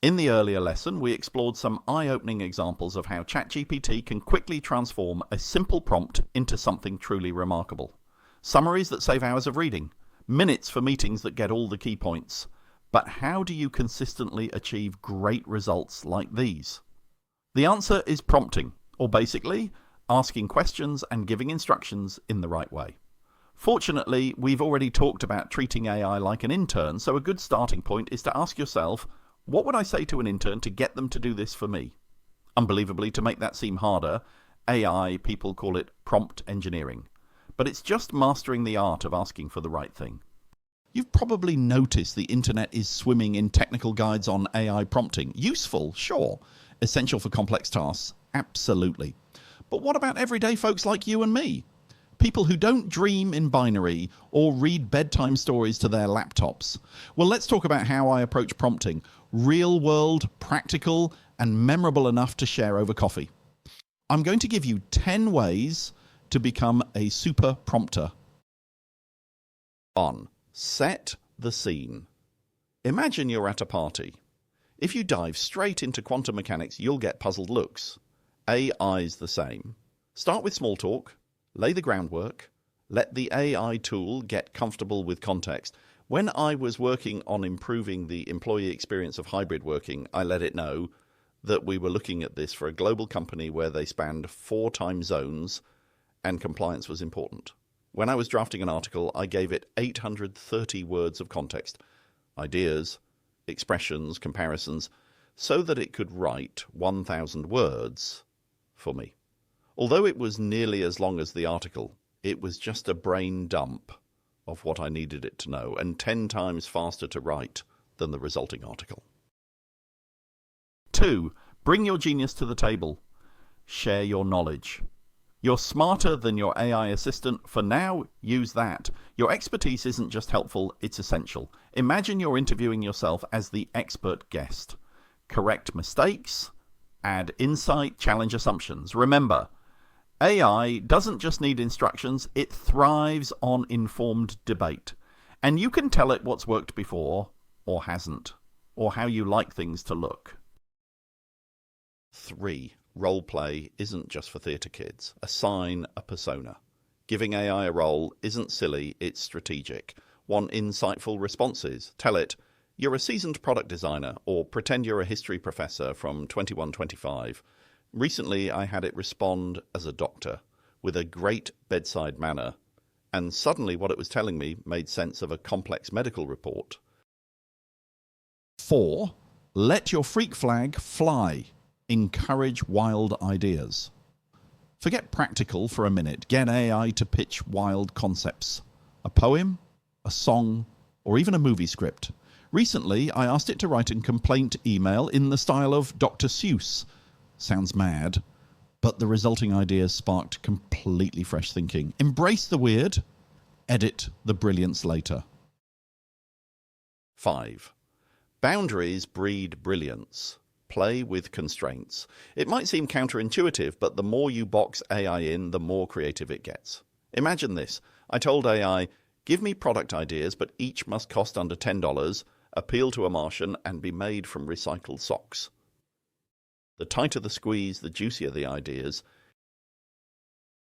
In the earlier lesson, we explored some eye-opening examples of how ChatGPT can quickly transform a simple prompt into something truly remarkable. Summaries that save hours of reading, minutes for meetings that get all the key points. But how do you consistently achieve great results like these? The answer is prompting, or basically, asking questions and giving instructions in the right way. Fortunately, we've already talked about treating AI like an intern, so a good starting point is to ask yourself, what would I say to an intern to get them to do this for me? Unbelievably, to make that seem harder, AI, people call it prompt engineering. But it's just mastering the art of asking for the right thing. You've probably noticed the internet is swimming in technical guides on AI prompting. Useful, sure. Essential for complex tasks, absolutely. But what about everyday folks like you and me? People who don't dream in binary or read bedtime stories to their laptops. Well, let's talk about how I approach prompting. Real world, practical, and memorable enough to share over coffee. I'm going to give you 10 ways to become a super prompter. 1. Set the scene. Imagine you're at a party. If you dive straight into quantum mechanics, you'll get puzzled looks. AI's the same. Start with small talk. Lay the groundwork, let the AI tool get comfortable with context. When I was working on improving the employee experience of hybrid working, I let it know that we were looking at this for a global company where they spanned 4 time zones and compliance was important. When I was drafting an article, I gave it 830 words of context, ideas, expressions, comparisons, so that it could write 1,000 words for me. Although it was nearly as long as the article, it was just a brain dump of what I needed it to know, and 10 times faster to write than the resulting article. 2. Bring your genius to the table. Share your knowledge. You're smarter than your AI assistant. For now, use that. Your expertise isn't just helpful, it's essential. Imagine you're interviewing yourself as the expert guest. Correct mistakes, add insight, challenge assumptions. Remember, AI doesn't just need instructions, it thrives on informed debate. And you can tell it what's worked before, or hasn't, or how you like things to look. 3. Roleplay isn't just for theatre kids. Assign a persona. Giving AI a role isn't silly, it's strategic. Want insightful responses? Tell it, you're a seasoned product designer, or pretend you're a history professor from 2125. Recently, I had it respond as a doctor, with a great bedside manner, and suddenly what it was telling me made sense of a complex medical report. 4. Let your freak flag fly. Encourage wild ideas. Forget practical for a minute. Get AI to pitch wild concepts. A poem, a song, or even a movie script. Recently, I asked it to write a complaint email in the style of Dr. Seuss. Sounds mad, but the resulting ideas sparked completely fresh thinking. Embrace the weird, edit the brilliance later. 5. Boundaries breed brilliance. Play with constraints. It might seem counterintuitive, but the more you box AI in, the more creative it gets. Imagine this. I told AI, give me product ideas, but each must cost under $10, appeal to a Martian, and be made from recycled socks. The tighter the squeeze, the juicier the ideas.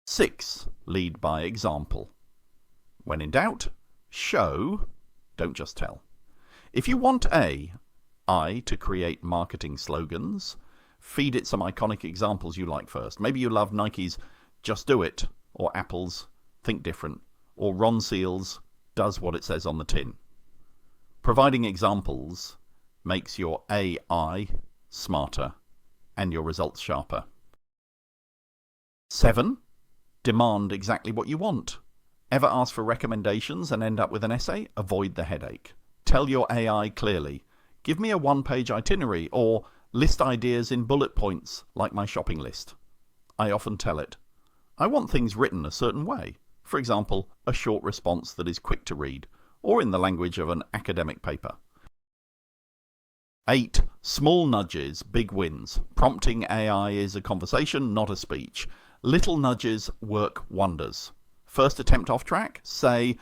6. Lead by example. When in doubt, show, don't just tell. If you want AI to create marketing slogans, feed it some iconic examples you like first. Maybe you love Nike's Just Do It, or Apple's Think Different, or Ron Seal's Does What It Says on the Tin. Providing examples makes your AI smarter and your results sharper. 7. Demand exactly what you want. Ever ask for recommendations and end up with an essay? Avoid the headache. Tell your AI clearly, give me a 1-page itinerary, or list ideas in bullet points like my shopping list. I often tell it, I want things written a certain way. For example, a short response that is quick to read, or in the language of an academic paper. 8. Small nudges, big wins. Prompting AI is a conversation, not a speech. Little nudges work wonders. First attempt off track? Say,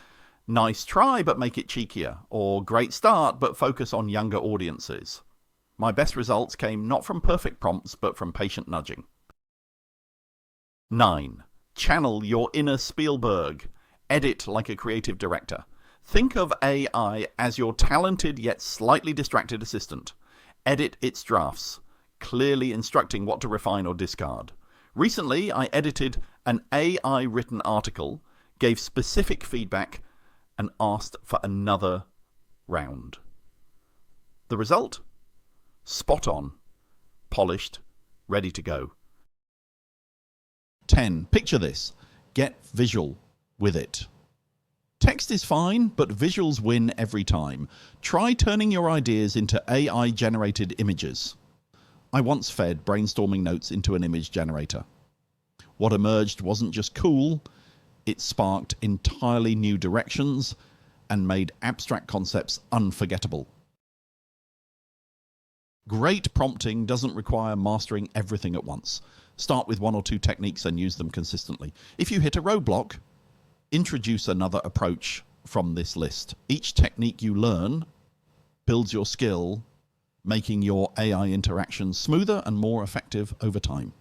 nice try, but make it cheekier. Or great start, but focus on younger audiences. My best results came not from perfect prompts, but from patient nudging. 9. Channel your inner Spielberg. Edit like a creative director. Think of AI as your talented yet slightly distracted assistant. Edit its drafts, clearly instructing what to refine or discard. Recently, I edited an AI-written article, gave specific feedback, and asked for another round. The result? Spot on, polished, ready to go. 10. Picture this. Get visual with it. Text is fine, but visuals win every time. Try turning your ideas into AI-generated images. I once fed brainstorming notes into an image generator. What emerged wasn't just cool, it sparked entirely new directions and made abstract concepts unforgettable. Great prompting doesn't require mastering everything at once. Start with 1 or 2 techniques and use them consistently. If you hit a roadblock, introduce another approach from this list. Each technique you learn builds your skill, making your AI interactions smoother and more effective over time.